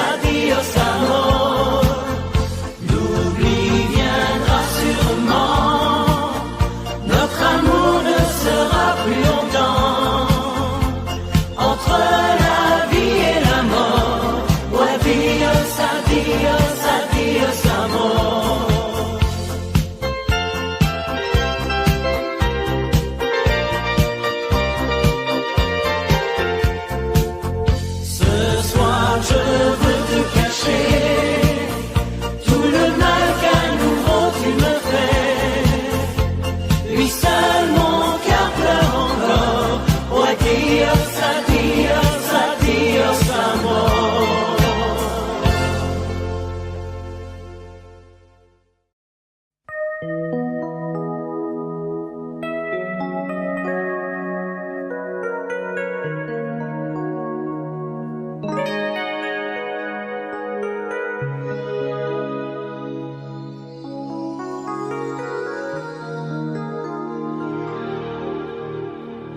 adios amor. L'oubli viendra sûrement, notre amour ne sera plus longtemps entre la vie et la mort. Oh, adios, adios, adios amor. Je veux te cacher tout le mal qu'à nouveau tu me fais. Lui seul mon cœur pleure encore. Oh adios, adios, adios amor.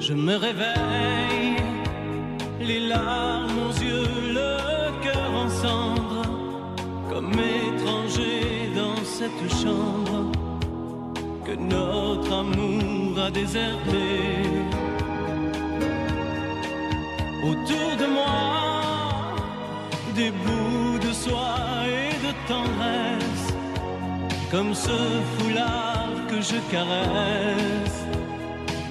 Je me réveille, les larmes aux yeux, le cœur en cendres, comme étranger dans cette chambre que notre amour a déserté. Autour de moi, des bouts de soie et de tendresse, comme ce foulard que je caresse.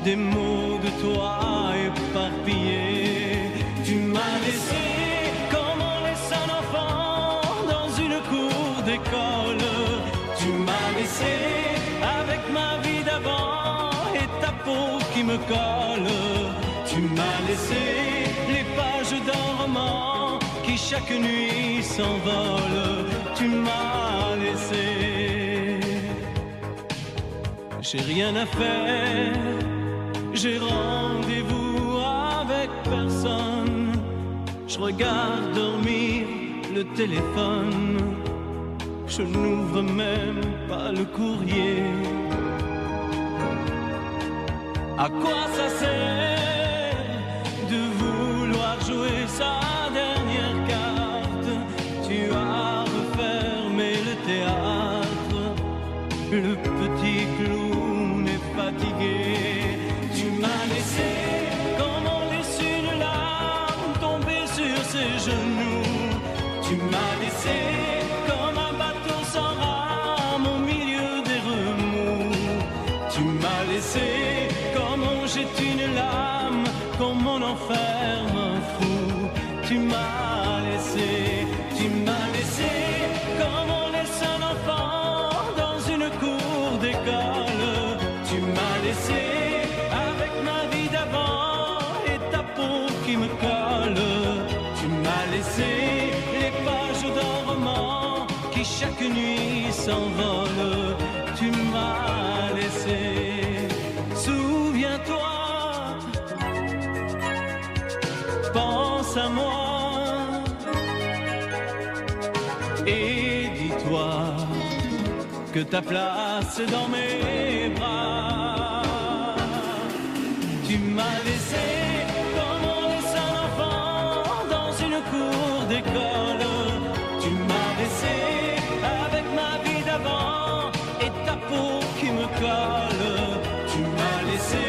Des mots de toi éparpillés. Tu m'as laissé comme on laisse un enfant dans une cour d'école. Tu m'as laissé avec ma vie d'avant et ta peau qui me colle. Tu m'as laissé les pages d'un roman qui chaque nuit s'envolent. Tu m'as laissé. J'ai rien à faire. J'ai rendez-vous avec personne. Je regarde dormir le téléphone. Je n'ouvre même pas le courrier. À quoi ça sert de vouloir jouer sa dernière carte? Tu as refermé le théâtre. Le petit clown est fatigué. Tu m'as laissé comme on laisse une larme tomber sur ses genoux. Tu m'as laissé comme un bateau sans rame au milieu des remous. Tu m'as laissé comme on jette une lame, comme on enferme un fou. Tu m'as laissé comme on laisse un enfant dans une cour d'école. Tu m'as laissé avec ma vie d'avant et ta peau qui me colle. Tu m'as laissé les pages d'un roman qui chaque nuit s'envolent. Tu m'as laissé. Souviens-toi, pense à moi et dis-toi que ta place est dans mes bras. Tu m'as laissé comme on laisse un enfant dans une cour d'école. Tu m'as laissé avec ma vie d'avant et ta peau qui me colle. Tu m'as laissé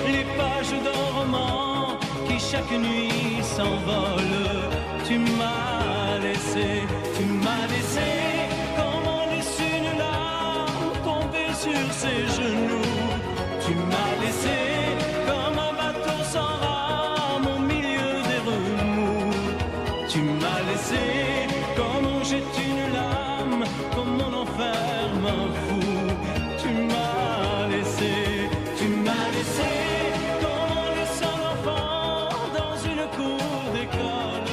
les pages d'un roman qui chaque nuit s'envolent. Tu m'as laissé comme on laisse une larme tomber sur ses genoux. Tu m'as laissé comme un bateau sans rame au milieu des remous. Tu m'as laissé comme on jette une lame, comme on enferme un fou. Tu m'as laissé comme on laisse un enfant dans une cour d'école.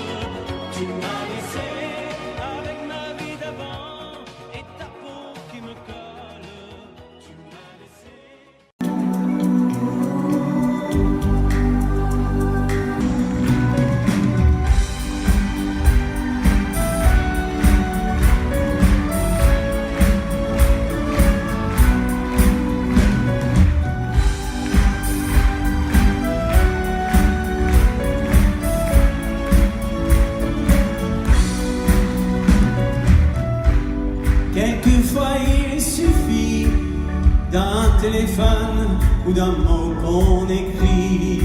d'un téléphone ou d'un mot qu'on écrit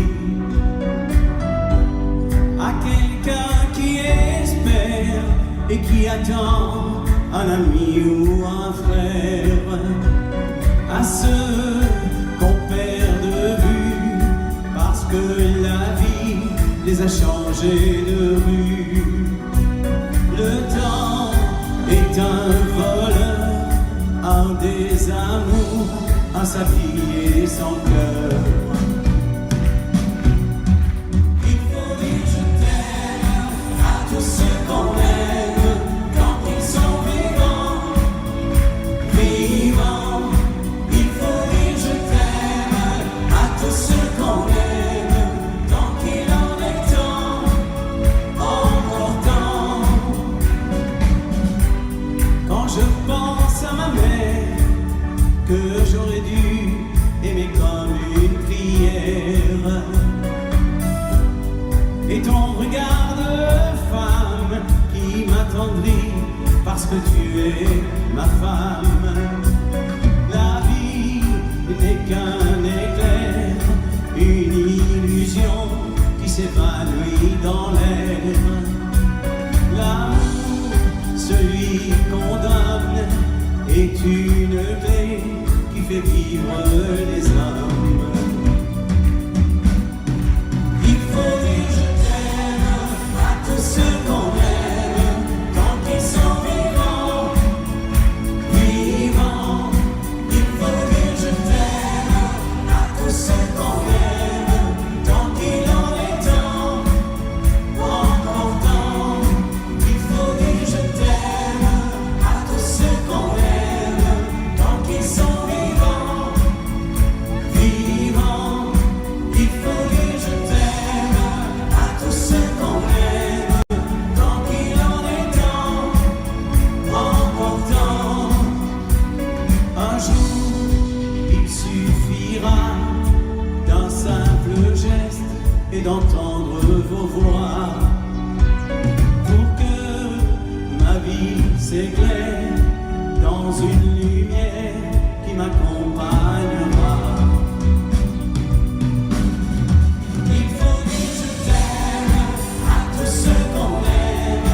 à quelqu'un qui espère et qui attend un ami ou un frère, à ceux qu'on perd de vue parce que la vie les a changés de rue. Le temps est un voleur, un désamour, un sablier sans cœur. Il faut dire je t'aime à tous ceux qu'on aime quand ils sont vivants, vivants. Il faut dire je t'aime à tous ceux qu'on aime tant qu'il en est temps, encore temps. Quand je pense à ma mère que j'aurais dû aimer comme une prière, et ton regard de femme qui m'attendrit parce que tu es ma femme. La vie n'est qu'un éclair, une illusion qui s'évanouit dans l'air. L'amour, celui qu'on donne, est une clé qui fait vivre les hommes. Il faut dire je t'aime à tous ceux qu'on aime tant qu'ils sont vivants, vivants. Il faut dire je t'aime à tous ceux qu'on aime tant qu'il en est temps, encore temps. Il faut dire je t'aime à tous ceux qu'on aime tant qu'ils sont vivants, vivants. Il faut dire je t'aime à tous ceux qu'on aime tant qu'il en est temps, encore temps. Un jour il suffira d'un simple geste et d'entendre vos voix pour que ma vie s'éclaire dans une lumière qui m'accompagnera. Il faut dire je t'aime à tous ceux qu'on aime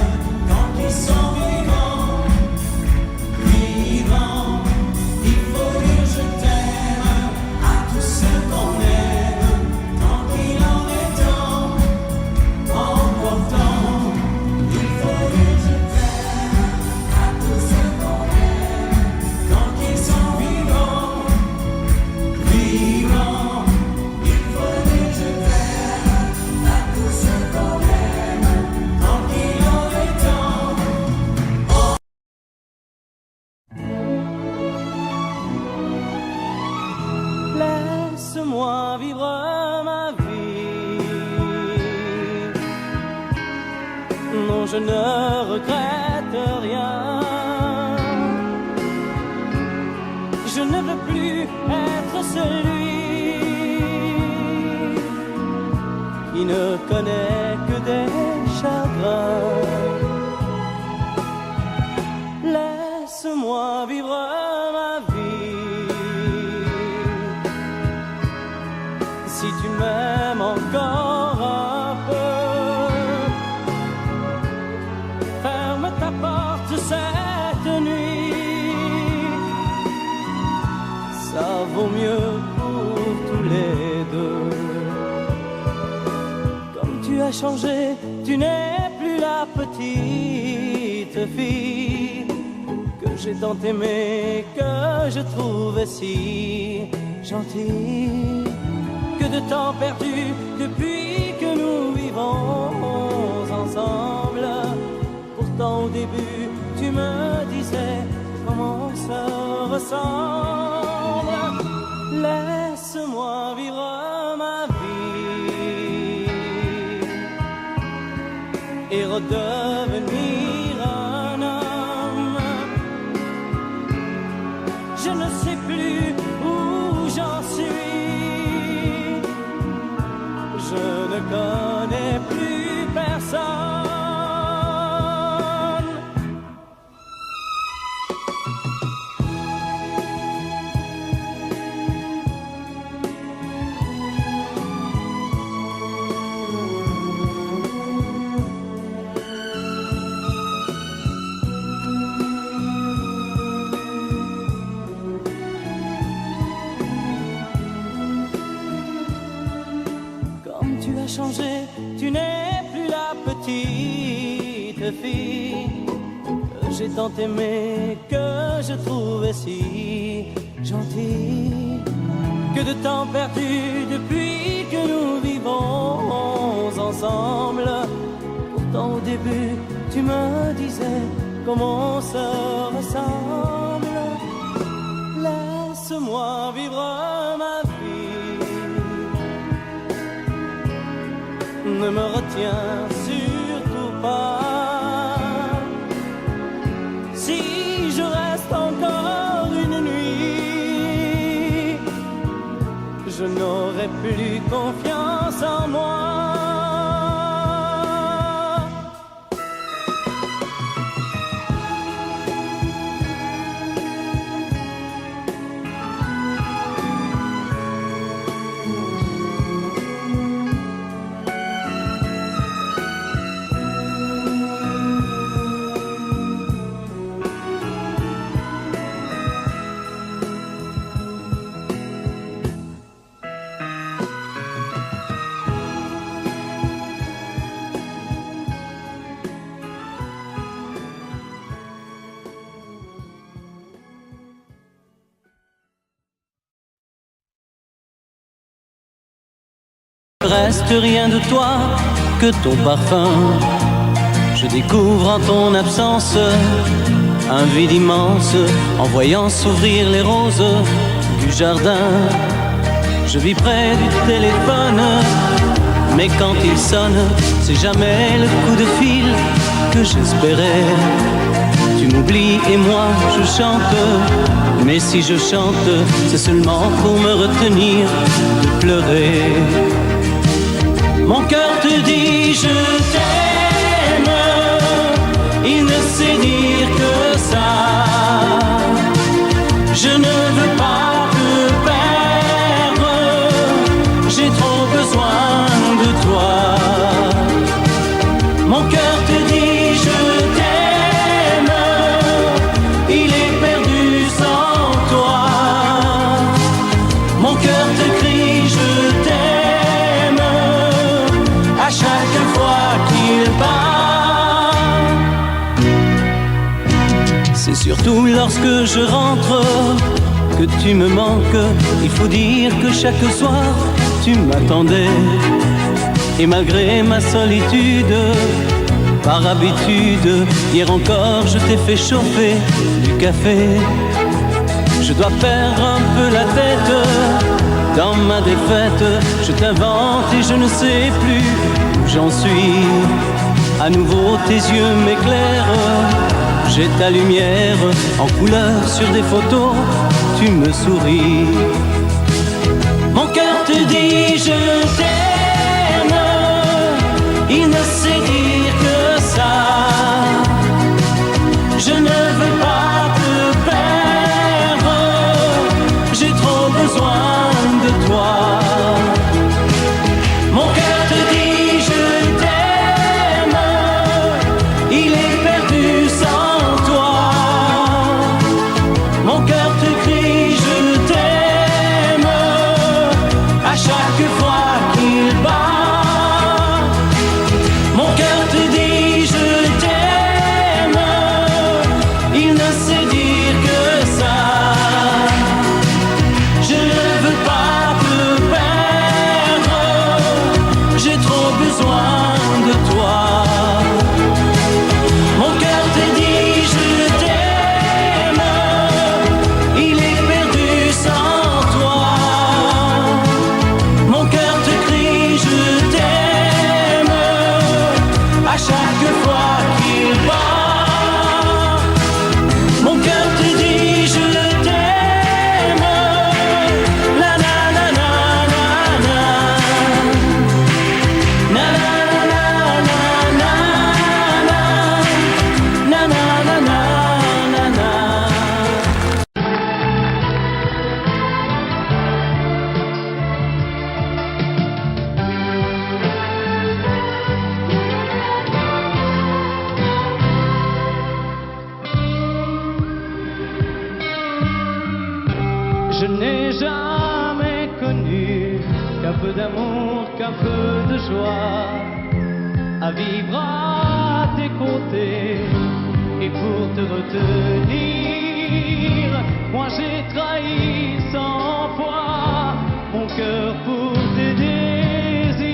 tant qu'ils sont vivants, vivants. Il faut dire je t'aime à tous ceux qu'on aime tant qu'il en est temps, encore temps. Il faut dire je t'aime à tous ceux qu'on aime tant qu'ils sont vivants, vivants. Il faut dire je t'aime à tous ceux qu'on aime tant qu'il en est temps. Laisse-moi vivre ma vie. Non, je ne regrette rien. Je ne veux plus être celui qui ne connaît que des chagrins. Laisse-moi vivre ma vie. Si tu m'aimes encore un peu, ferme ta porte cette nuit. Ça vaut mieux pour tous les deux. Comme tu as changé, tu n'es plus la petite fille que j'ai tant aimée, que je trouvais si gentille. Que de temps perdu depuis que nous vivons ensemble. Pourtant au début tu me disais comment on se ressemble. Laisse-moi vivre ma vie et redevenir un homme. Je ne sais plus où j'en suis. Je ne connais plus personne. changé, tu n'es plus la petite fille que j'ai tant aimée, que je trouvais si gentille. Que de temps perdu depuis que nous vivons ensemble. Pourtant au début tu me disais comment on se ressemble. Laisse-moi vivre ma vie, ne me retiens surtout pas. Si je reste encore une nuit, je n'aurai plus confiance en moi. Reste rien de toi que ton parfum. Je découvre en ton absence un vide immense en voyant s'ouvrir les roses du jardin. Je vis près du téléphone, mais quand il sonne, c'est jamais le coup de fil que j'espérais. Tu m'oublies et moi je chante, mais si je chante, c'est seulement pour me retenir de pleurer. Mon cœur te dit je t'aime, il ne sait dire que ça. Je ne veux pas te perdre, j'ai trop besoin de toi. Mon cœur te dit je t'aime, il est perdu sans toi. Mon cœur te crie je t'aime à chaque fois qu'il bat. C'est surtout lorsque je rentre que tu me manques. Il faut dire que chaque soir tu m'attendais. Et malgré ma solitude, par habitude, hier encore je t'ai fait chauffer du café. Je dois perdre un peu la tête dans ma défaite, je t'invente et je ne sais plus où j'en suis. À nouveau tes yeux m'éclairent, j'ai ta lumière en couleur sur des photos, tu me souris. Mon cœur te dit je t'aime, il ne sait dire que ça. Je ne veux pas te perdre, j'ai trop besoin de toi. Mon cœur te dit je t'aime, il est perdu sans toi. Mon cœur te crie je t'aime à chaque fois qu'il bat. Mon cœur te dit je t'aime, il ne sait dire que ça. Je ne veux pas te perdre, j'ai trop besoin de toi. Mon cœur te dit je t'aime, il est perdu sans toi. Mon cœur te crie je t'aime à chaque fois qu'il bat. Mon cœur te dit je t'aime, na na na na na na, na na na na na na, na na na na na na. Je n'ai jamais connu qu'un peu d'amour, qu'un peu de joie à vivre à tes côtés. Et pour te retenir, moi j'ai trahi 100 fois mon cœur pour tes désirs.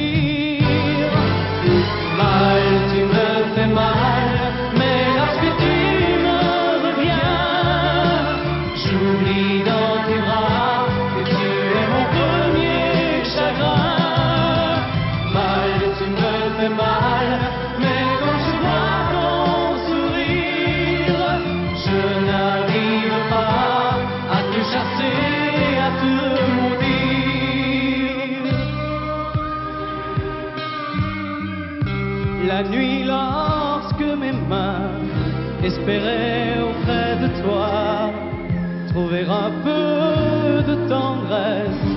Mal, tu me fais mal, mais lorsque tu me reviens, j'oublie dans tes bras que tu es mon premier chagrin. Mal, tu me fais mal, mais quand je vois ton sourire, je n'arrive pas à te chasser, à te maudire. La nuit, lorsque mes mains espéraient auprès de toi trouver un peu de tendresse,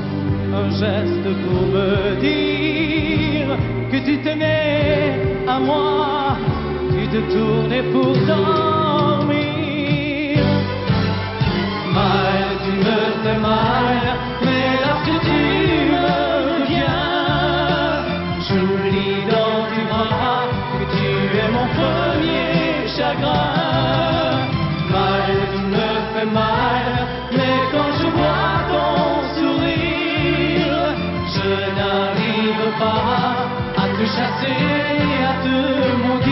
un geste pour me dire que tu tenais à moi, tu te tournais pour dormir. Mal, tu me fais mal, mais lorsque tu me reviens, j'oublie dans tes bras que tu es mon premier chagrin. Mal, tu me fais mal, mais quand je vois ton sourire, je n'arrive pas à te chasser, à te maudire.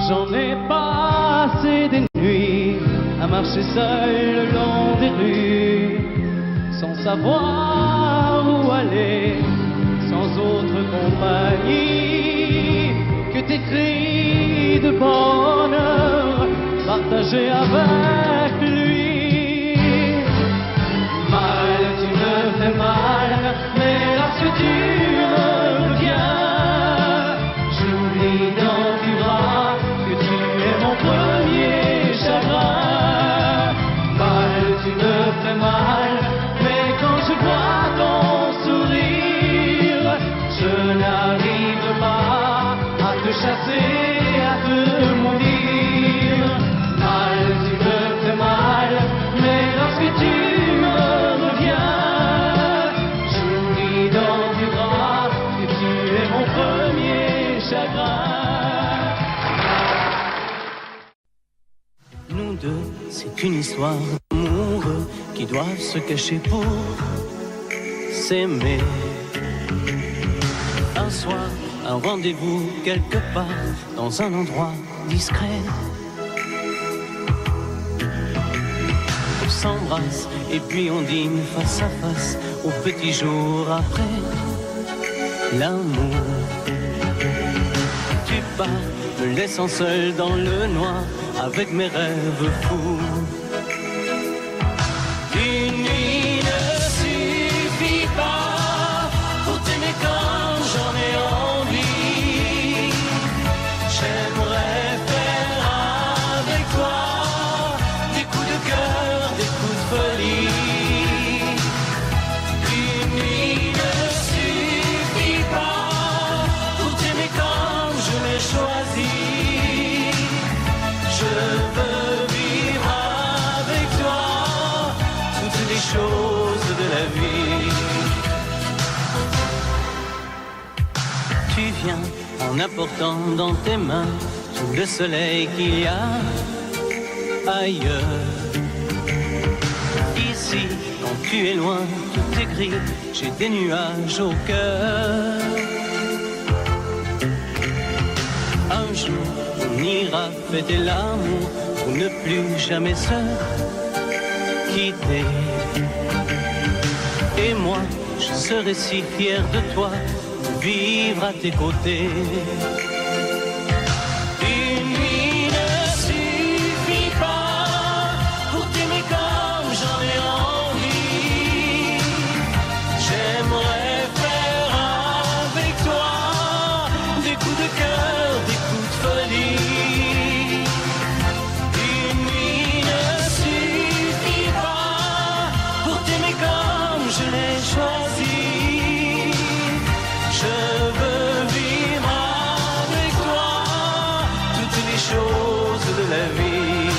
J'en ai passé des nuits à marcher seul le long des rues, sans savoir où aller, sans autre compagnie que tes cris de bonheur partagés avec lui. Mal, tu me fais mal, mais lorsque tu me reviens, j'oublie dans tes bras que tu es mon premier chagrin. Mal, tu me fais mal, mais quand je vois ton sourire, je n'arrive pas à te chasser, à te maudire. Mal, tu me fais mal, mais lorsque tu me reviens, j'oublie dans tes bras que tu es mon premier chagrin. Nous deux, c'est une histoire d'amour qui doivent se cacher pour s'aimer. Un soir, un rendez-vous quelque part dans un endroit discret. On s'embrasse et puis on dîne face à face au petit jour après l'amour. Tu pars, me laissant seul dans le noir avec mes rêves fous. Une nuit ne suffit pas pour t'aimer comme j'en ai envie. J'aimerais faire avec toi des coups de cœur, des coups de folie. Une nuit ne suffit pas pour t'aimer comme je l'ai choisi. Je veux vivre avec toi toutes les choses de la vie. Tu viens en apportant dans tes mains tout le soleil qu'il y a ailleurs. Ici, quand tu es loin, tout est gris, j'ai des nuages au cœur. Un jour, on ira fêter l'amour pour ne plus jamais se quitter. Et moi, je serai si fier de toi, de vivre à tes côtés. Une nuit ne suffit pas pour t'aimer comme j'en ai envie. J'aimerais faire avec toi des coups de cœur, des coups de folie. Une nuit ne suffit pas pour t'aimer comme je l'ai choisi. Je veux vivre avec toi toutes les choses de la vie.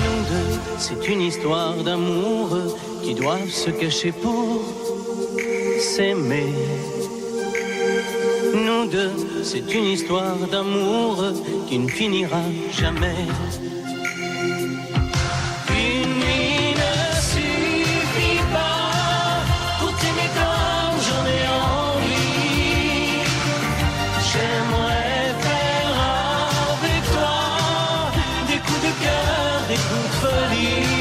Nous deux, c'est une histoire d'amour qui doivent se cacher pour s'aimer. Nous deux, c'est une histoire d'amour qui ne finira jamais. Une nuit ne suffit pas pour t'aimer comme j'en ai envie. J'aimerais faire avec toi des coups de cœur, des coups de folie.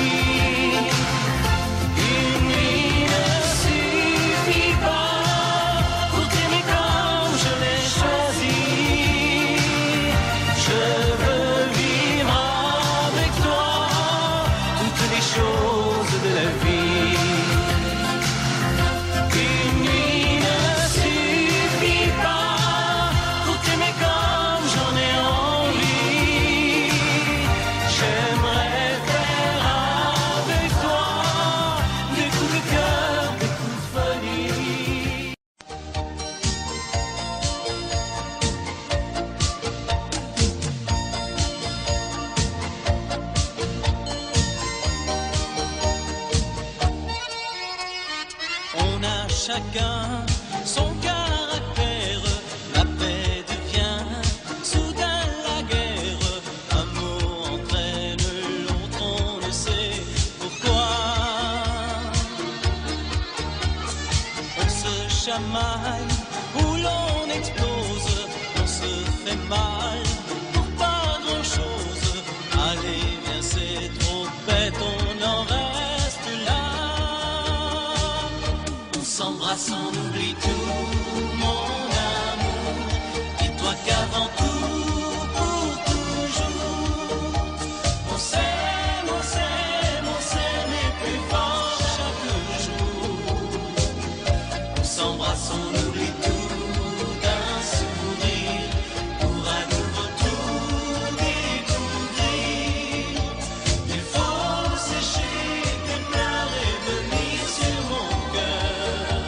Chacun son caractère, la paix devient soudain la guerre. Un mot entraîne l'autre, on ne sait pourquoi. On se chamaille ou l'on explose, on se fait mal pour pas grand chose. Allez, viens, c'est trop bête, on en reste là. S'embrasse, on oublie tout, mon amour. Dis-toi qu'avant tout, pour toujours, on s'aime, on s'aime, on s'aime et plus fort chaque jour. On s'embrasse, on oublie tout d'un sourire pour à nouveau tout découvrir. Il faut sécher tes pleurs et venir sur mon cœur.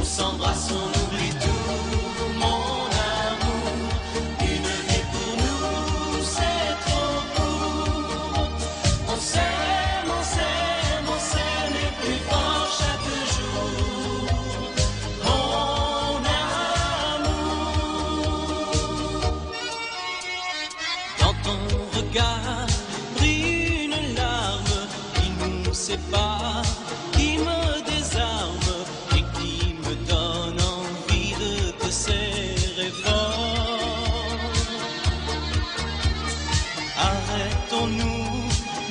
On s'embrasse, on oublie tout, mon amour. Une vie pour nous, c'est trop court. On s'aime, on s'aime, on s'aime et plus fort chaque jour. Mon amour. Dans ton regard brille une larme qui nous sépare, qui me désarme et qui me donne envie de te serrer fort. Arrêtons-nous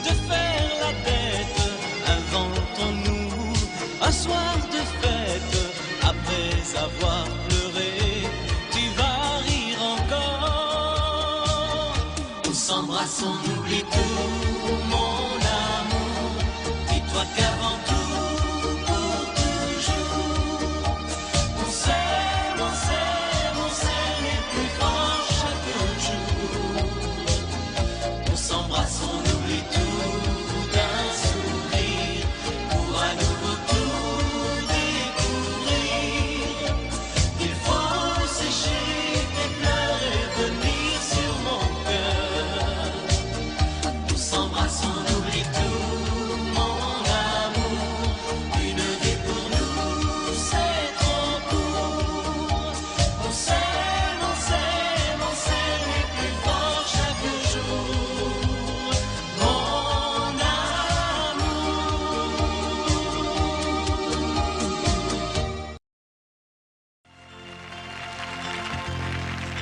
de faire la tête, inventons-nous un soir de fête. Après avoir pleuré, tu vas rire encore. On s'embrasse, on oublie tout, mon amour. Dis-toi qu'avant tout, pour toujours, on s'aime, on s'aime, on s'aime et plus fort chaque jour. On s'embrasse, on oublie tout d'un sourire pour à nouveau tout découvrir. Il faut sécher tes pleurs et venir sur mon cœur. On s'embrasse, on oublie tout, mon amour. Une vie pour nous, c'est trop court. On s'aime, on s'aime, on s'aime et plus fort chaque jour. Mon amour.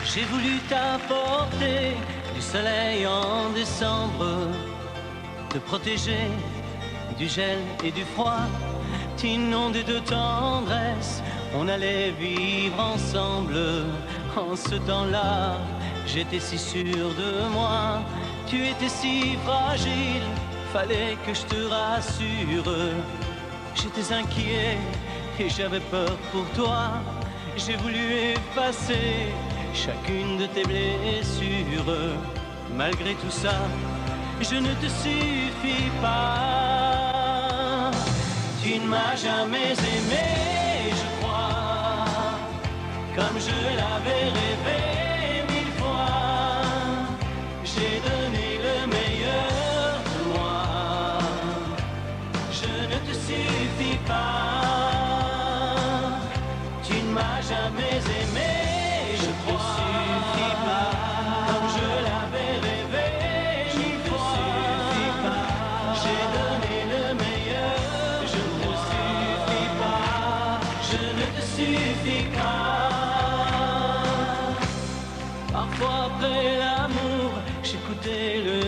J'ai voulu t'apporter du soleil en décembre, te protéger du gel et du froid, t'inonder de tendresse. On allait vivre ensemble. En ce temps-là, j'étais si sûr de moi. Tu étais si fragile, fallait que je te rassure. J'étais inquiet et j'avais peur pour toi. J'ai voulu effacer chacune de tes blessures. Malgré tout ça, je ne te suffis pas. Tu ne m'as jamais aimé, je crois, comme je l'avais rêvé 1000 fois. J'ai donné le meilleur de moi. Je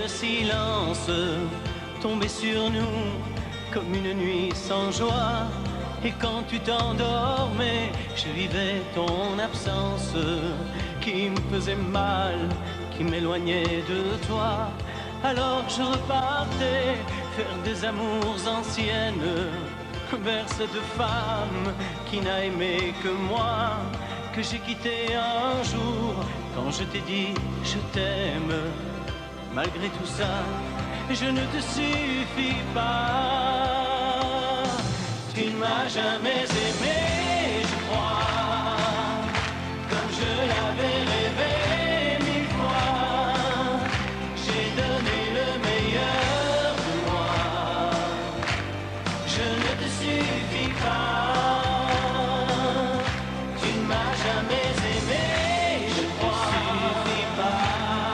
silence tombait sur nous comme une nuit sans joie. Et quand tu t'endormais, je vivais ton absence qui me faisait mal, qui m'éloignait de toi. Alors je repartais faire des amours anciennes vers cette femme qui n'a aimé que moi, que j'ai quitté un jour quand je t'ai dit je t'aime. Malgré tout ça, je ne te suffis pas. Tu ne m'as jamais aimé, je crois, comme je l'avais rêvé 1000 fois. J'ai donné le meilleur de moi. Je ne te suffis pas. Tu ne m'as jamais aimé, je crois.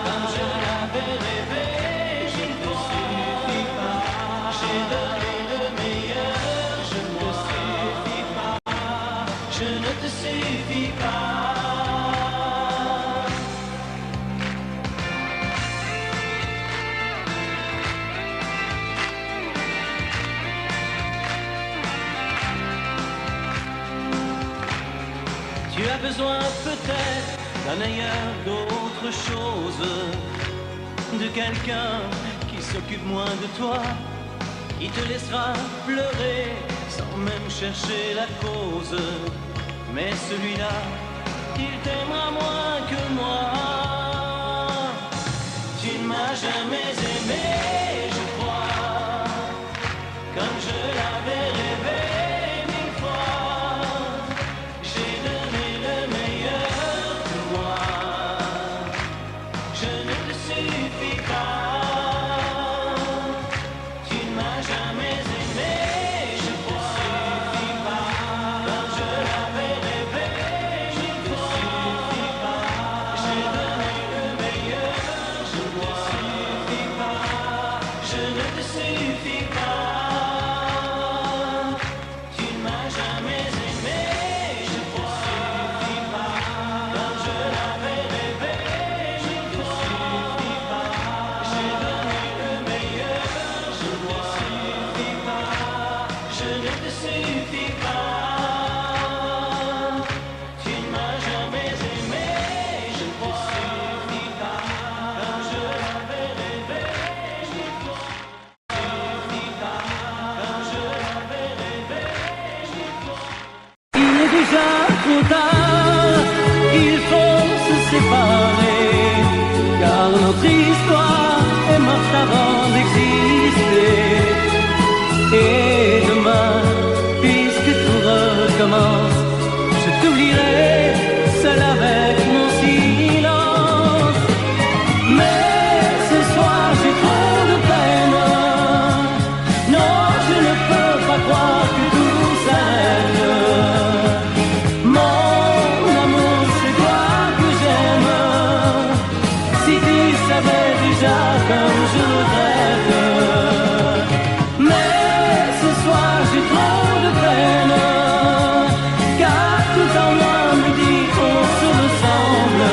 Comme je l'avais rêvé 1000 fois. J'ai donné le meilleur, je ne te suffis pas. Je ne te suffis pas. Tu as besoin peut-être d'un ailleurs, d'autre chose, de quelqu'un qui s'occupe moins de toi, qui te laissera pleurer sans même chercher la cause. Mais celui-là, il t'aimera moins que moi. Tu ne m'as jamais aimé, je crois, comme je l'avais rêvé 1000 fois. J'ai donné le meilleur de moi. Je ne te suffis pas. Tu ne m'as jamais aimé, je crois. Comme je l'avais rêvé 1000 fois. J'ai donné le meilleur, je ne te suffis pas. Je ne te suffis pas. Tu ne m'as jamais aimé, je crois. Comme je l'avais rêvé 1000 fois. J'ai donné le meilleur, je ne te suffis pas. Je ne te suffis pas. Tu ne m'as jamais aimé, je crois. Comme je l'avais rêvé 1000 fois. Comme je l'avais rêvé 1000 fois. Il est déjà trop tard, il faut se séparer, car notre histoire est morte avant d'exister. Et demain, puisque tout recommence, je t'oublierai seul avec mon silence. Mais ce soir j'ai trop de peine. Non, je ne peux pas croire que tout s'arrête. Mon amour, c'est toi que j'aime. Si tu savais déjà comme je regrette. Mais ce soir j'ai trop de peine, car tout en moi me dit qu'on se ressemble.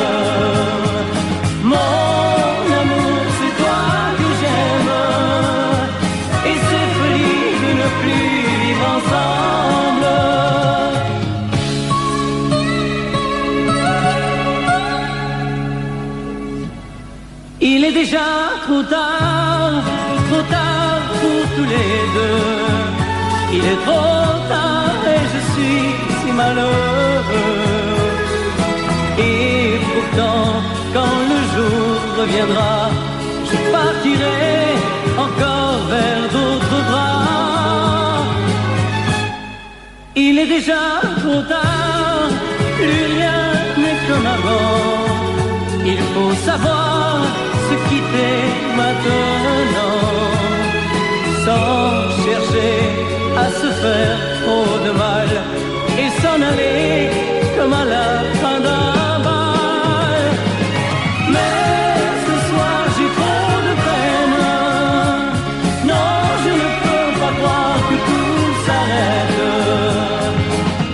Mon amour, c'est toi que j'aime. Et c'est folie de ne plus vivre ensemble. Il est déjà trop tard pour tous les deux. Il est trop tard et je suis si malheureux. Et pourtant, quand le jour reviendra, je partirai encore vers d'autres bras. Il est déjà trop tard, plus rien n'est comme avant. Il faut savoir se quitter maintenant, sans chercher à se faire trop de mal, et s'en aller comme à la fin d'un bal. Mais ce soir j'ai trop de peine. Non, je ne peux pas croire que tout s'arrête.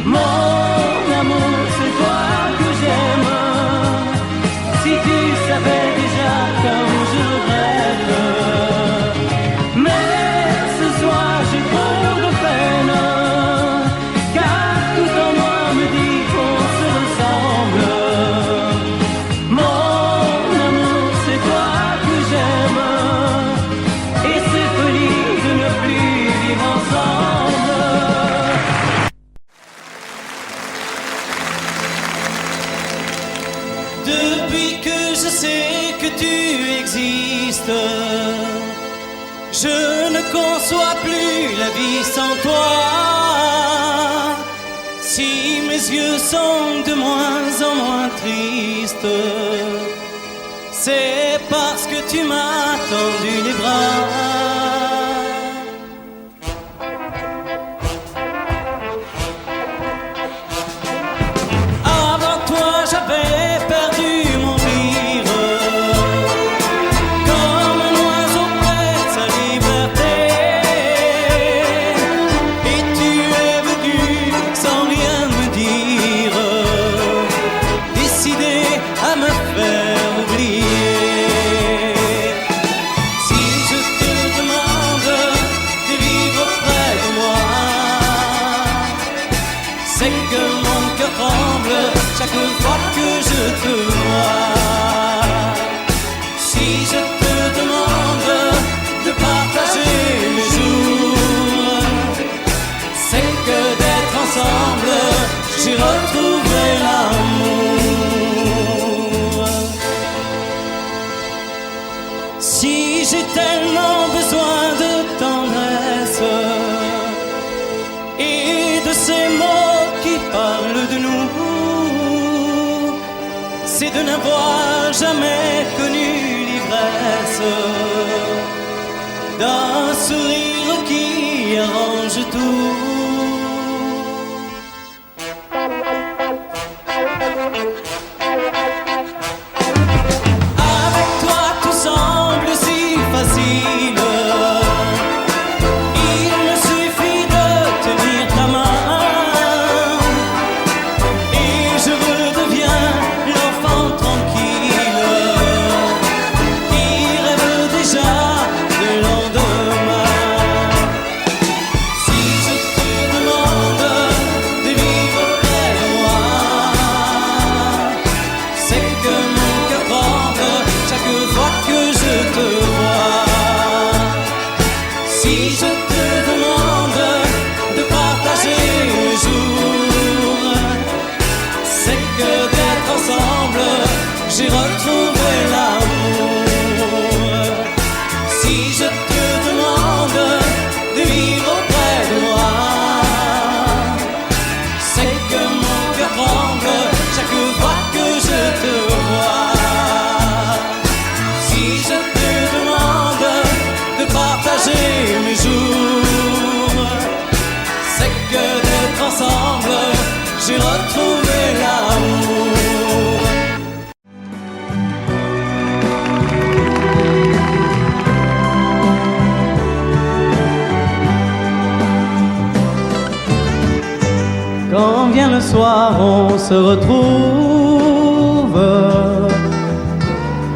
Mon amour, c'est toi que j'aime. Si tu savais déjà comme je regrette. Je ne conçois plus la vie sans toi. Si mes yeux sont de moins en moins tristes, c'est parce que tu m'as tendu les bras. Avant toi, j'avais perdu mon rire, comme un oiseau près de sa liberté. Et tu es venu sans rien me dire, décidé à me faire oublier. Si je te demande de vivre près de moi, c'est que mon cœur tremble chaque fois que je te vois. Si je te demande de partager mes jours, c'est que d'être ensemble, j'ai retrouvé l'amour. Si j'ai tellement besoin de tendresse et de ces mots qui parlent de nous, c'est de n'avoir jamais connu l'ivresse d'un sourire qui arrange tout. Avec toi tout semble si facile. Il me suffit de tenir ta main et je redeviens l'enfant tranquille qui rêve déjà de lendemain. Si je te demande de vivre près de moi, c'est que mon cœur tremble chaque fois que je te vois. Si je te demande de partager les jours, c'est que d'être ensemble, j'ai retrouvé l'amour. Si je te demande de vivre près de moi, c'est que mon cœur tremble chaque fois que je te vois. Si je te demande de partager mes jours, c'est que d'être ensemble, j'ai retrouvé l'amour. Quand vient le soir, on se retrouve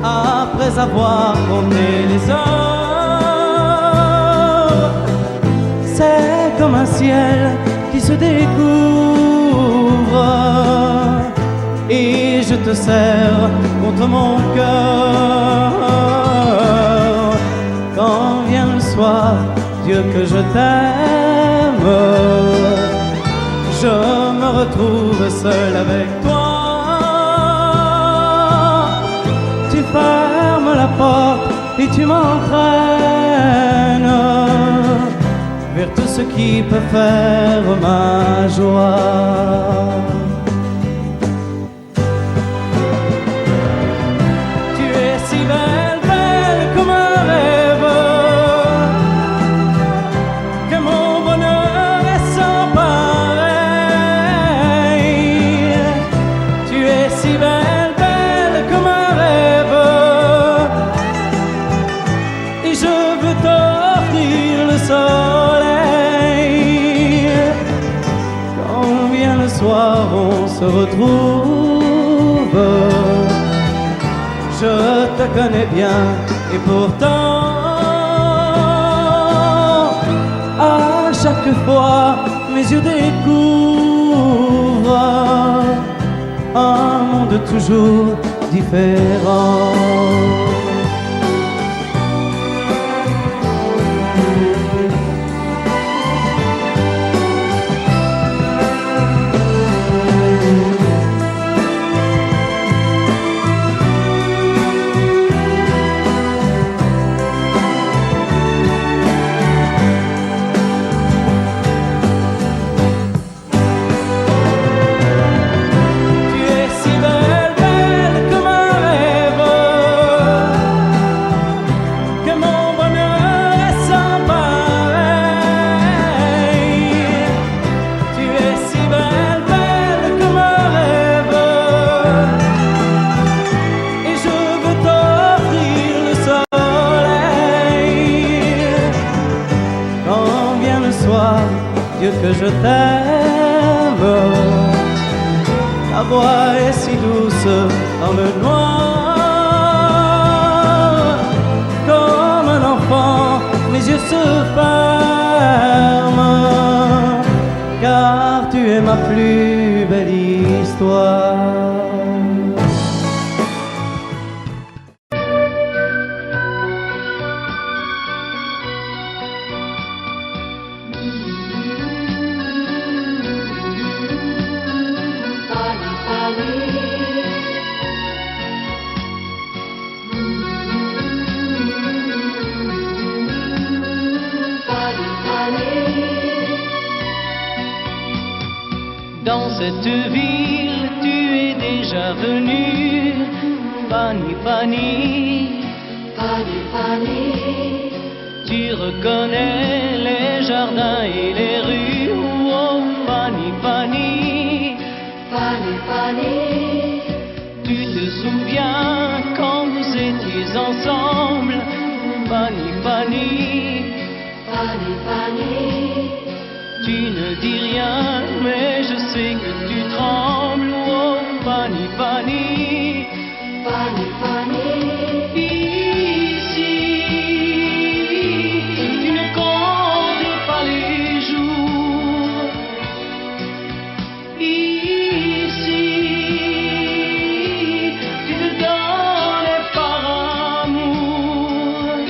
après avoir compté les heures. C'est comme un ciel qui se découvre et je te serre contre mon cœur. Quand vient le soir, Dieu que je t'aime, je me retrouve seul avec toi. Tu fermes la porte et tu m'entraînes vers tout ce qui peut faire ma joie. Tu es si belle, belle comme un rêve, que mon bonheur est sans pareil. Tu es si belle, belle comme un rêve, et je veux t'offrir le soleil. Quand vient le soir, on se retrouve. Je te connais bien et pourtant, à chaque fois, mes yeux découvrent un monde toujours différent. yeux que je t'aime. Ta voix est si douce dans le noir. Comme un enfant, mes yeux se ferment, car tu es ma plus belle histoire. Dans cette ville, tu es déjà venu, Fanny, Fanny, Fanny, Fanny, tu reconnais les jardins et les rues, oh Fanny, Fanny, Fanny, Fanny, tu te souviens quand vous étiez ensemble, Fanny, Fanny, Fanny, Fanny, tu ne dis rien, mais je sais que tu trembles, oh Fanny, Fanny. Fanny, Fanny, Ici, tu ne comptes pas les jours. Ici, tu te donnes par amour.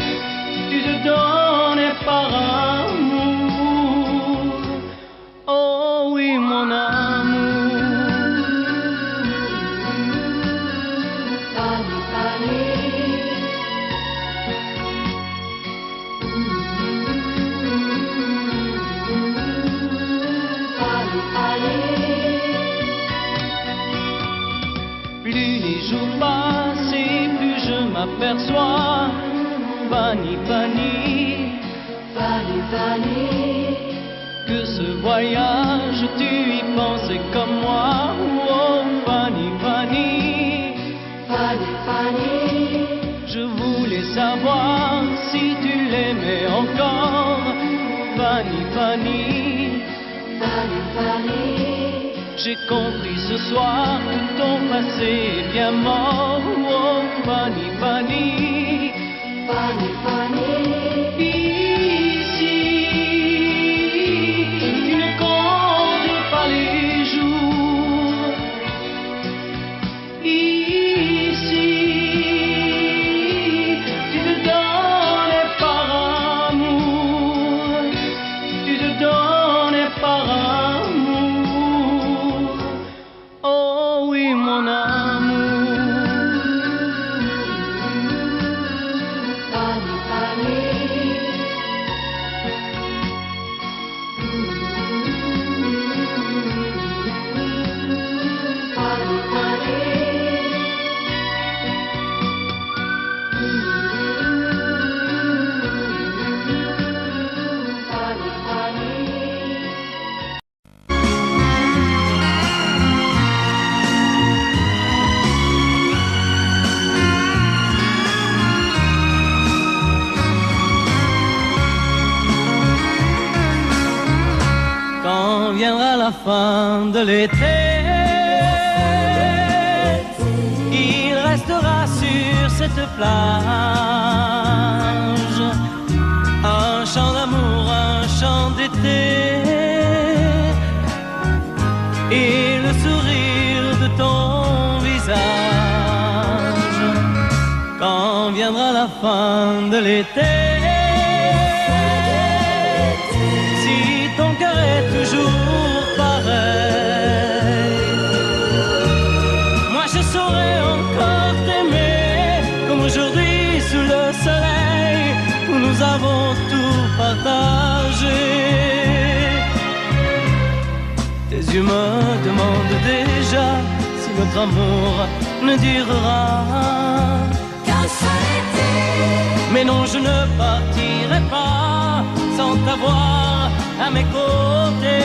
Tu te donnes par amour. Oh oui, mon amour. Fanny, Fanny, Fanny, Fanny, Plus les jours passent et plus je m'aperçois, Fanny, Fanny, Fanny, Fanny, que ce voyage tu y pensais comme moi, oh Fanny, Fanny, Fanny, Fanny, je voulais savoir si tu l'aimais encore, Fanny, Fanny, Fanny, Fanny, j'ai compris ce soir que ton passé est bien mort, oh Fanny, Fanny. Fanny, Fanny, Ici, tu ne comptes pas les jours. Ici, tu te donnes par amour. Tu te donnes par amour. Oh oui, mon amour. Fanny, Fanny, Fanny, Fanny, Fanny, Quand viendra la fin de l'été, il restera sur cette plage un chant d'amour, un chant d'été, et le sourire de ton visage. Quand viendra la fin de l'été, si ton cœur est toujours pareil, moi je saurai encore t'aimer comme aujourd'hui sous le soleil où nous avons tout partagé. Tes yeux me demandent déjà si notre amour ne durera qu'un seul été. Mais non, je ne partirai pas sans t'avoir à mes côtés.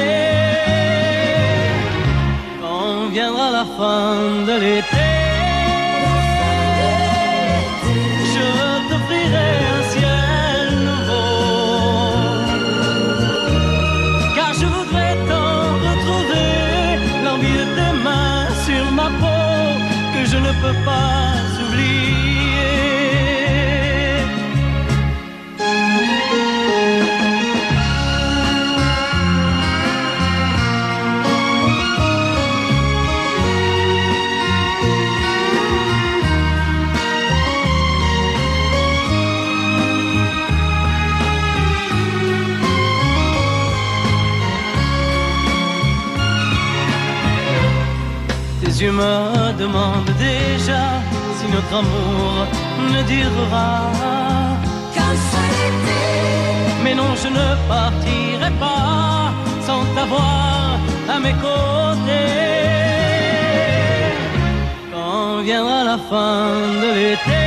Quand viendra la fin de l'été, je t'offrirai un ciel nouveau, car je voudrais yeux me demandent déjà si notre amour ne durera qu'un seul été. Mais non, je ne partirai pas sans t'avoir à mes côtés. Quand viendra la fin de l'été,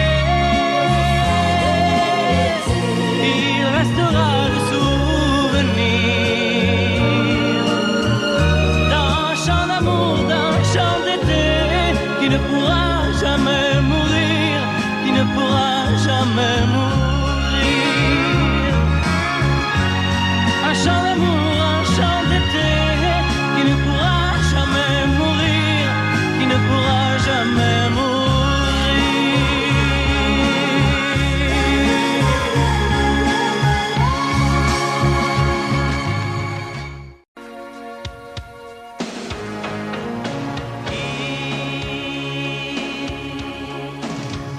il restera le souvenir d'un chant d'amour, d'un chant d'été qui ne pourra jamais mourir, qui ne pourra jamais mourir. Un chant d'amour, un chant d'été qui ne pourra jamais mourir, qui ne pourra jamais mourir.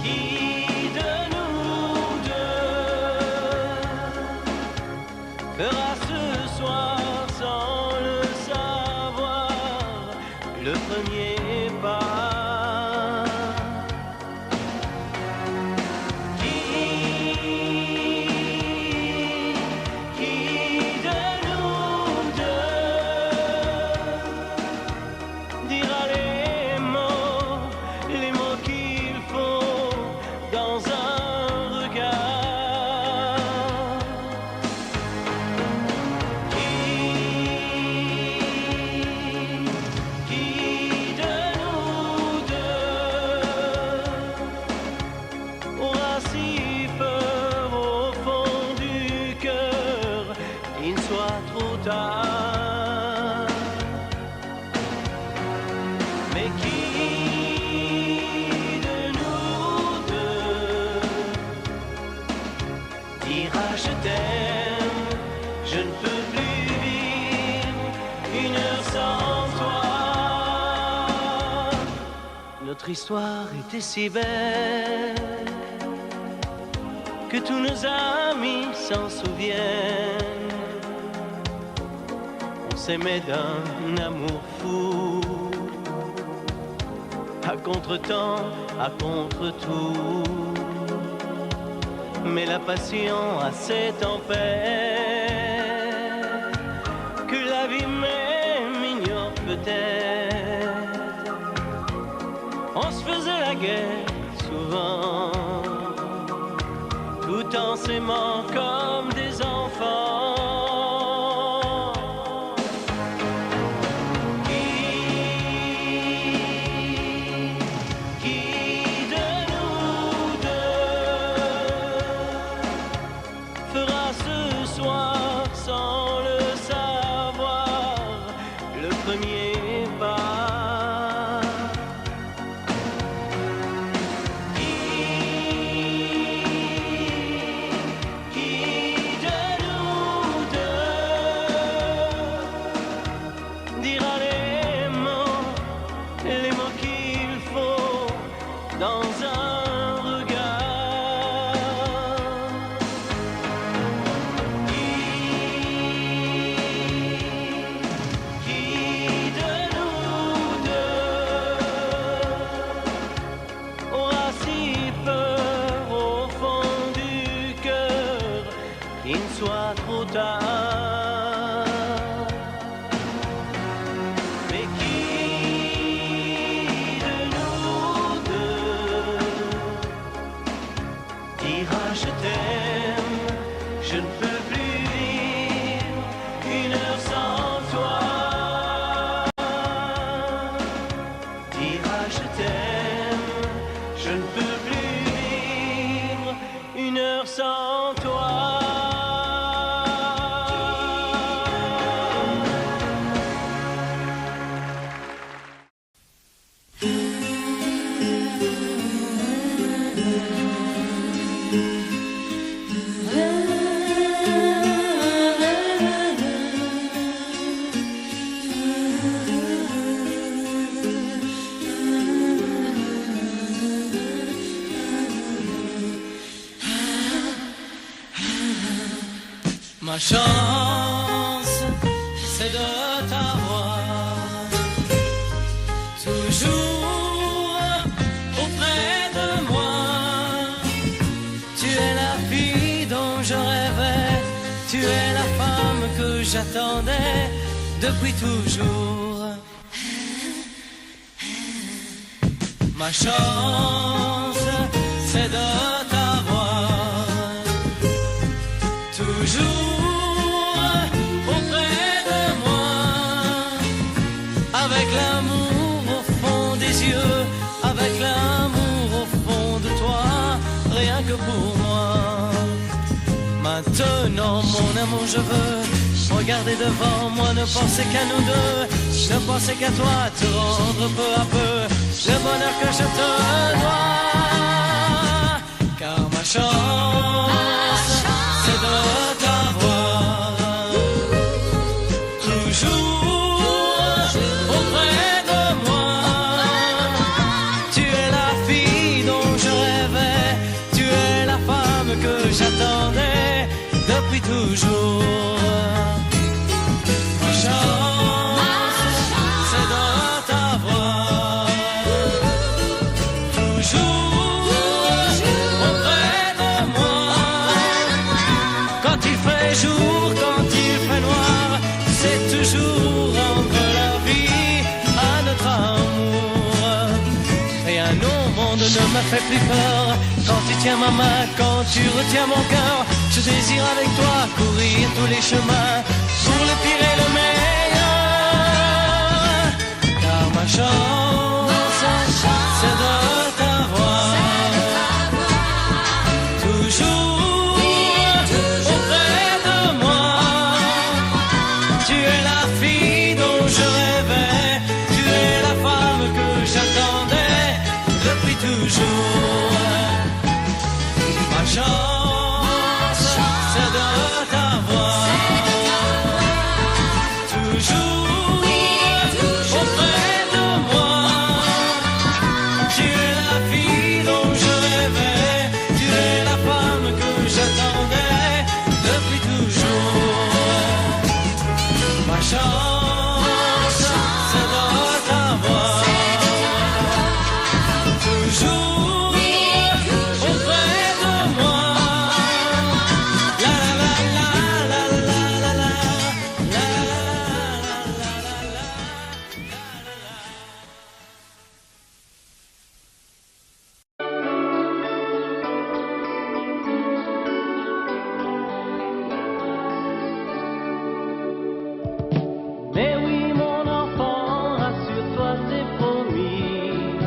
Qui de nous deux fera ce soir sans le savoir le premier pas? Qui de nous deux dira les mots qu'il faut dans un regard? Qui de nous deux aura si peur au fond du cœur qu'il soit trop tard? Mais qui de nous deux dira je t'aime, je ne peux plus vivre une heure sans toi? Notre histoire était si belle que tous nos amis s'en souviennent. On s'aimait d'un amour fou, à contre-temps, à contre-tout. Mais la passion a ses tempêtes que la vie même ignore peut-être. On se faisait la guerre souvent, tout en s'aimant comme des enfants. Qui de nous deux fera ce soir sans le savoir le premier pas? Qui de nous deux dira les mots qu'il faut dans un regard? Qui de nous deux aura si peur au fond du cœur qu'il ne soit trop tard? Mais qui de nous deux dira je t'aime, je ne peux plus vivre une heure sans toi? Dira je t'aime, je ne peux plus vivre une heure sans toi. Ma chance, c'est de t'avoir toujours je rêvais, tu es la femme que j'attendais depuis toujours. Ma chance, c'est de t'avoir toujours auprès de moi, avec l'amour au fond des yeux, avec l'amour au fond de toi, rien que pour moi. Maintenant, mon amour, je veux regarder devant moi, ne penser qu'à nous deux, ne penser qu'à toi, te rendre peu à peu le bonheur que je te dois. Car ma chance, c'est de t'avoir toujours auprès de moi. Tu es la fille dont je rêvais, tu es la femme que j'attendais depuis toujours. Ma chance, c'est de t'avoir toujours auprès de moi. Quand il fait jour, quand il fait noir, c'est toujours entre la vie à notre amour. Rien au monde ne me fait plus peur quand tu tiens ma main, quand tu retiens mon cœur. Je désire avec toi courir tous les chemins pour le pire et le meilleur. Car ma chance, c'est de t'avoir toujours auprès de moi. Tu es la fille dont je rêvais, tu es la femme que j'attendais depuis toujours. Ma chance, c'est de t'avoir toujours auprès de moi. Tu es la fille dont je rêvais, tu es la femme que j'attendais depuis toujours. Ma chance, c'est de t'avoir toujours auprès de moi. La la la la la la la la la la. Mais oui, mon enfant, rassure-toi, c'est promis,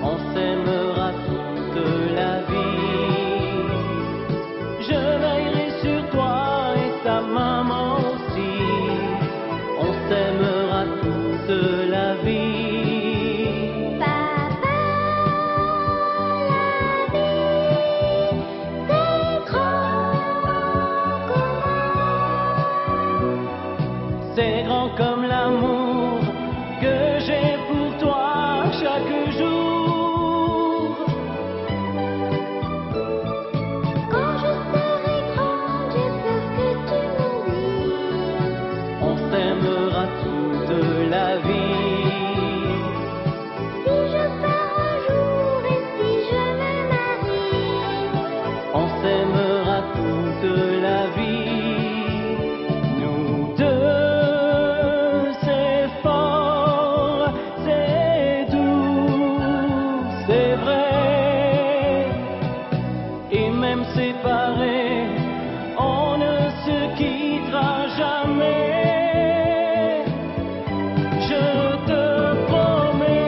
on s'aimera toute la vie. Je veillerai sur toi et ta maman aussi, on s'aimera toute la vie. Papa, la vie, c'est grand C'est grand comme l'amour que j'ai pour toi chaque jour. Quand je serai grande, j'ai peur que tu m'oublies. On s'aimera toute la vie. Si je pars un jour et si je me marie, On s'aimera toute la vie. Nous deux, c'est fort, c'est doux, c'est vrai. Et même séparés, on ne se quittera jamais. Je te promets.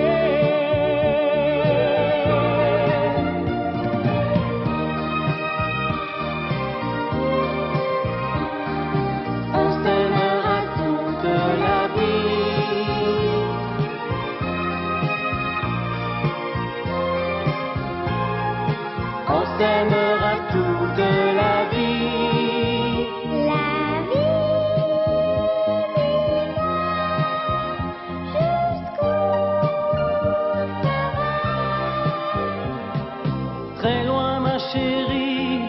On s'aimera toute la vie. On s'aimera toute la vie. la vie jusqu'au Très loin, ma chérie,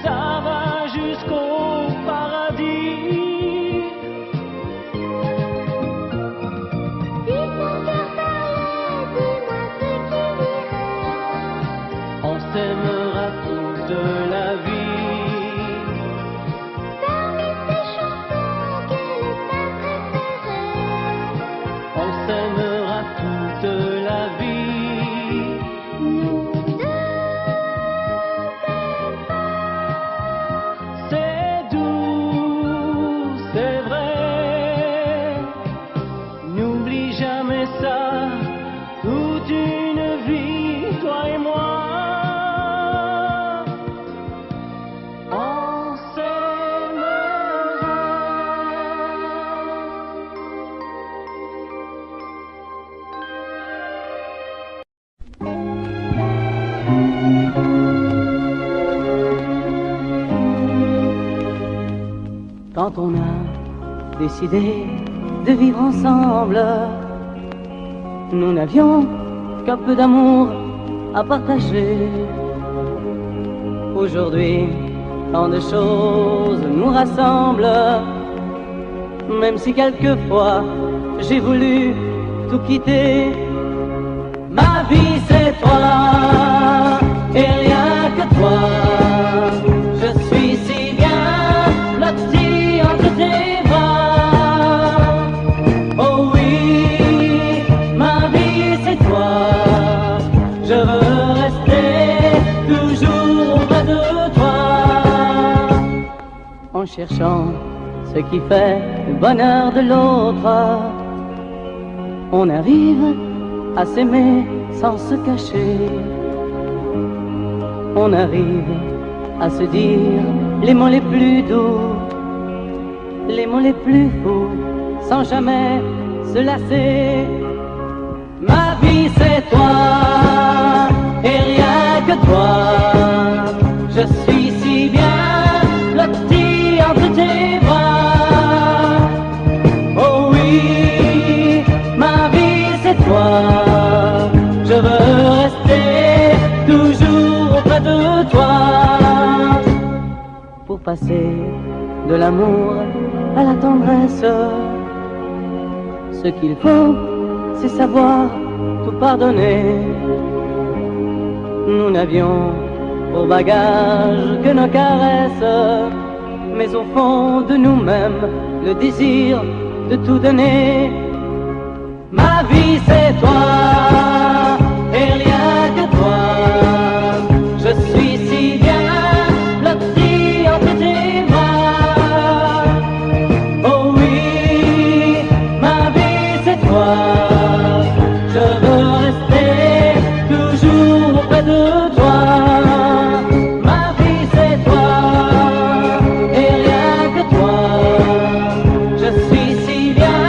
ça va jusqu'au paradis. Si ton cœur parlait, dis-moi ce qu'il dirait. On s'aimera toute la vie. Quand on a décidé de vivre ensemble, nous n'avions qu'un peu d'amour à partager. Aujourd'hui, tant de choses nous rassemblent, même si quelquefois j'ai voulu tout quitter. Ma vie c'est toi et rien que toi. Je suis si bien blotti entre tes bras. Oh oui, ma vie c'est toi. Je veux rester toujours auprès de toi. En cherchant ce qui fait le bonheur de l'autre, on arrive à s'aimer sans se cacher. On arrive à se dire les mots les plus doux, les mots les plus fous, sans jamais se lasser. Ma vie c'est toi et rien que toi. Je suis si bien blotti entre tes bras. Oh oui, ma vie c'est toi. Je veux rester toujours auprès de toi. Pour passer de l'amour à la tendresse, ce qu'il faut, c'est savoir tout pardonner. Nous n'avions au bagage que nos caresses, mais au fond de nous-mêmes, le désir de tout donner. Ma vie c'est toi et rien que toi. Je suis si bien blotti entre tes bras. Oh oui, ma vie c'est toi. Je veux rester toujours auprès de toi. Ma vie c'est toi et rien que toi. Je suis si bien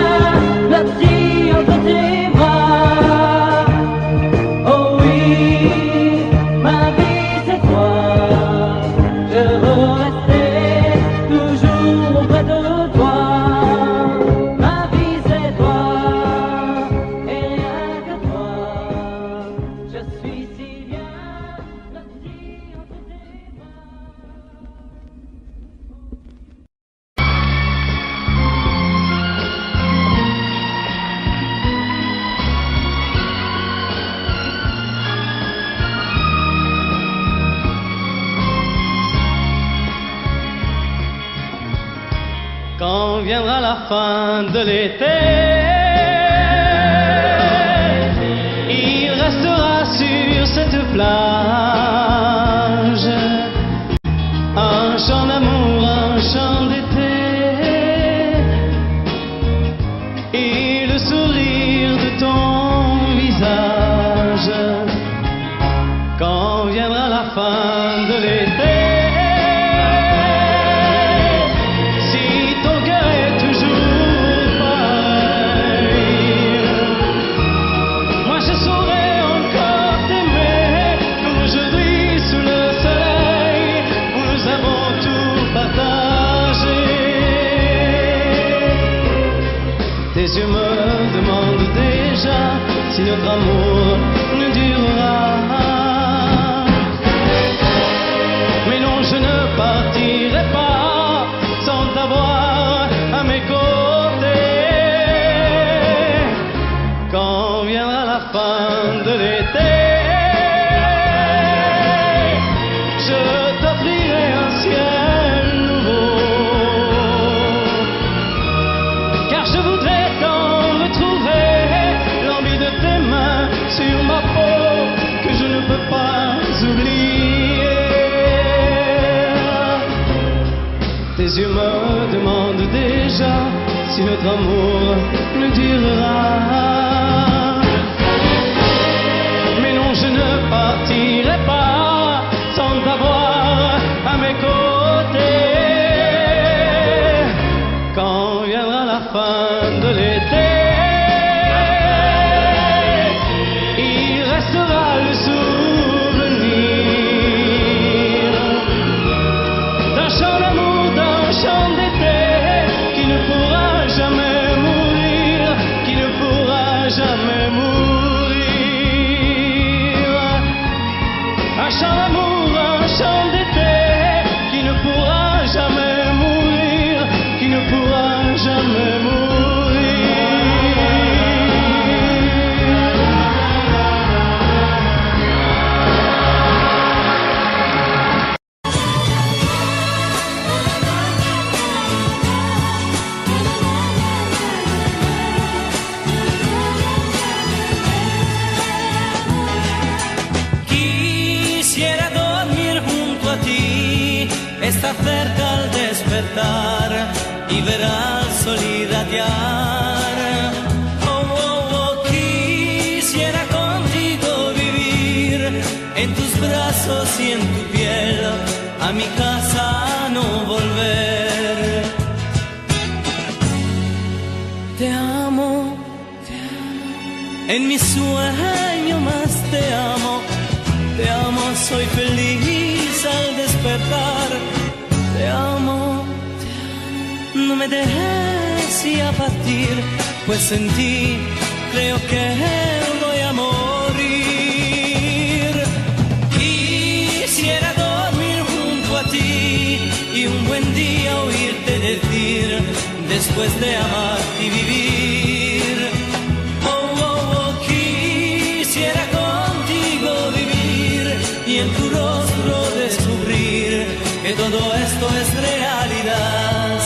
blotti entre tes bras. Oh oui, ma vie c'est toi. Je veux rester toujours auprès de toi. Ma vie c'est toi et rien que toi. Je suis si bien blotti entre tes bras. Quand viendra la fin de l'été, il restera sur cette plage un chant d'amour, un chant d'été et le sourire de ton visage. Quand viendra la fin de l'été, tes yeux me demandent déjà si notre amour ne durera. Mais non, je ne partirai pas sans t'avoir à mes côtés. Quand viendra la fin de l'été, je t'offrirai un ciel nouveau, car je voudrais sur ma peau que je ne peux pas oublier. Tes yeux me demandent déjà si notre amour ne durera. Mais non, je ne partirai pas sans t'avoir à mes côtés. Quand viendra la fin de l'été, le souvenir d'un chant d'amour, d'un chant d'été está cerca al despertar y verá el sol irradiar. Oh, oh, oh, quisiera contigo vivir en tus brazos y en tu piel, a mi casa no volver. Te amo, en mi sueño más te amo, soy feliz al despertar. Te amo, no me dejes ya partir, pues en ti creo que voy a morir. Quisiera dormir junto a ti y un buen día oírte decir, después de amarte y vivir. Oh, oh, oh, quisiera contigo vivir y en tu rostro descubrir que todo esto es realidad.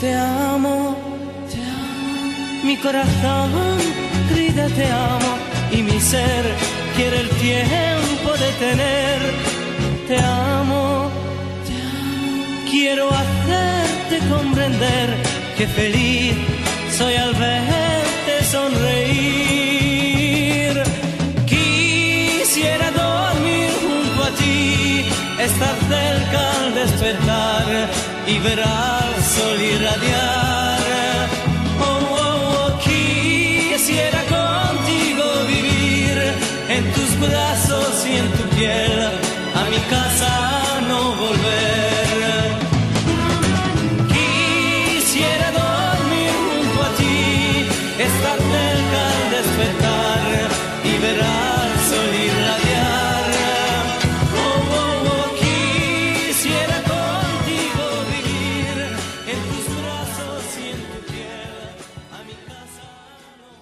Te amo, mi corazón grita te amo y mi ser quiere el tiempo detener. Te amo, quiero hacerte comprender que feliz soy al verte sonreír. Quisiera dormir junto a ti, estar cerca al despertar y ver al sol irradiar. Oh, oh, oh, quisiera contigo vivir en tus brazos y en tu piel, a mi casa no volver. Quisiera dormir junto a ti, estar cerca al despertar y ver al sol irradiar. Oh, oh, oh, quisiera contigo vivir en tus brazos y en tu piel, a mi casa no.